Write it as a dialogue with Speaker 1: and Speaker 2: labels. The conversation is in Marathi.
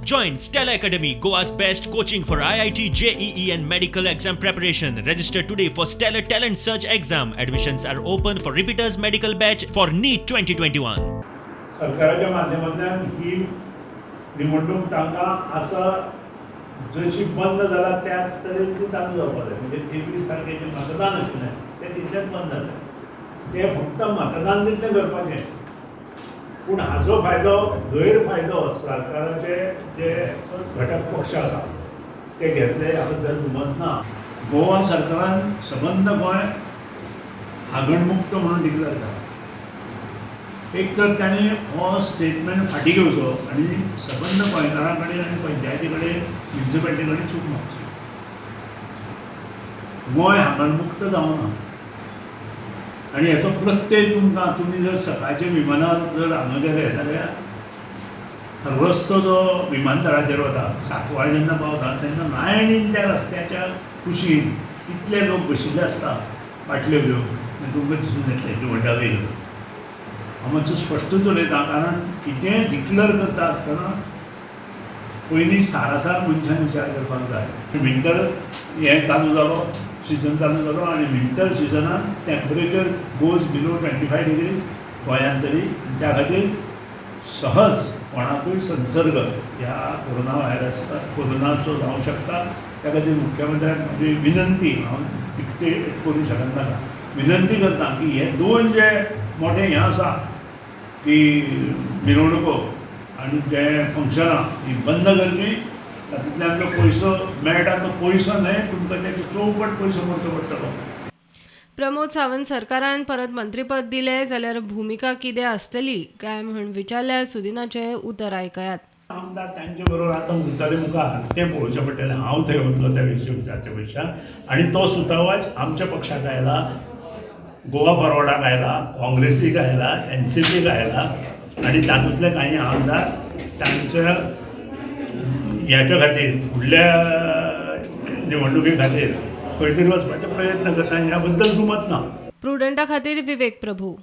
Speaker 1: Join Stella Academy, Goa's best coaching for IIT, JEE and medical exam preparation. Register today for Stellar Talent Search exam. Admissions are open for repeaters medical batch for NEET 2021.
Speaker 2: सरकाराच्या माध्यमांतल्यान ही निवडणूक तांकां असं जशी बंद जाला त्या तरेन ती चालू जावपाक जाय. म्हणजे 23 तारखेचें मतदान आशिल्लें तें तितलेंच बंद जालें. तें फक्त मतदान तितलें करपाचें. पूण हाजो फायदो गैरफायदो सरकाराचे जे घटक पक्ष आसा ते घेतले ह्या बद्दल दुमत ना. गोवा सरकारान सबंद गोंय हागणमुक्त म्हणून डिक्लेअर केला. एक तर ताणें हो स्टेटमेंट फाटीं घेवचो आनी सबंद गोंयकारां कडेन आनी पंचायती कडेन म्युनिसिपालिटी कडेन चूक मागची. गोंय हागणमुक्त जावना आनी हेचो प्रत्यय तुमकां तुमी जर सकाळचे विमानान जर हांगा गेले जाल्यार रस्तो जो विमानतळाचेर वता सांकवाळ जेन्ना पावता तेन्ना लायनीन त्या रस्त्याच्या कुशीन कितले लोक बशिल्ले आसता बाटल्यो घेवन आनी तुमकां दिसून येतले टोमॅटा वेगळ्यो. हांव मातसो स्पश्टूच उलयतां कारण कितेंय डिक्लेअर करता आसतना पयलीं सारासार मनशान विचार करपाक जाय. विंटर हें चालू जालो सिजन चालू जालो आनी विंटर सिजनान टेम्परेचर गोज बिलो 25 डिग्री गोंयांत तरी. त्या खातीर सहज कोणाकूय संसर्ग ह्या कोरोनाचो जावंक शकता. त्या खातीर मुख्यमंत्र्याक म्हजी विनंती, हांव डिक्टेट करूं शकना, विनंती करता की हे दोन जे मोठे हें आसा की मिरवणुको आनी जे फंक्शनां ही बंद करची. तातूंतल्यान जो पयसो मेळटा तो पयसो न्हय तुमकां तेचो चौपट पयसो भरचो पडटलो.
Speaker 3: प्रमोद सावंत सरकारान परत मंत्रीपद दिलें जाल्यार भुमिका कितें आसतली काय म्हण विचारल्यार सुदिनाचें उतर आयकयात.
Speaker 2: आमदार तांचे बरोबर आतां उरतले मुखार तें पळोवचें पडटलें. हांव थंय वतलो त्या विशयी विचारचे पेक्षा. आनी तो सुतावाज आमच्या पक्षाक आयला, गोवा फॉरवर्डाक आयला, काँग्रेसीक आयला, NCPक आयला आनी तातूंतले कांय आमदार तांच्या ह्याच्या खातीर फुडल्या निवडणुके खातीर खंय तरी वचपाचे प्रयत्न करता. ह्या बद्दल दुमत ना.
Speaker 3: प्रुडंटा खातीर विवेक प्रभू.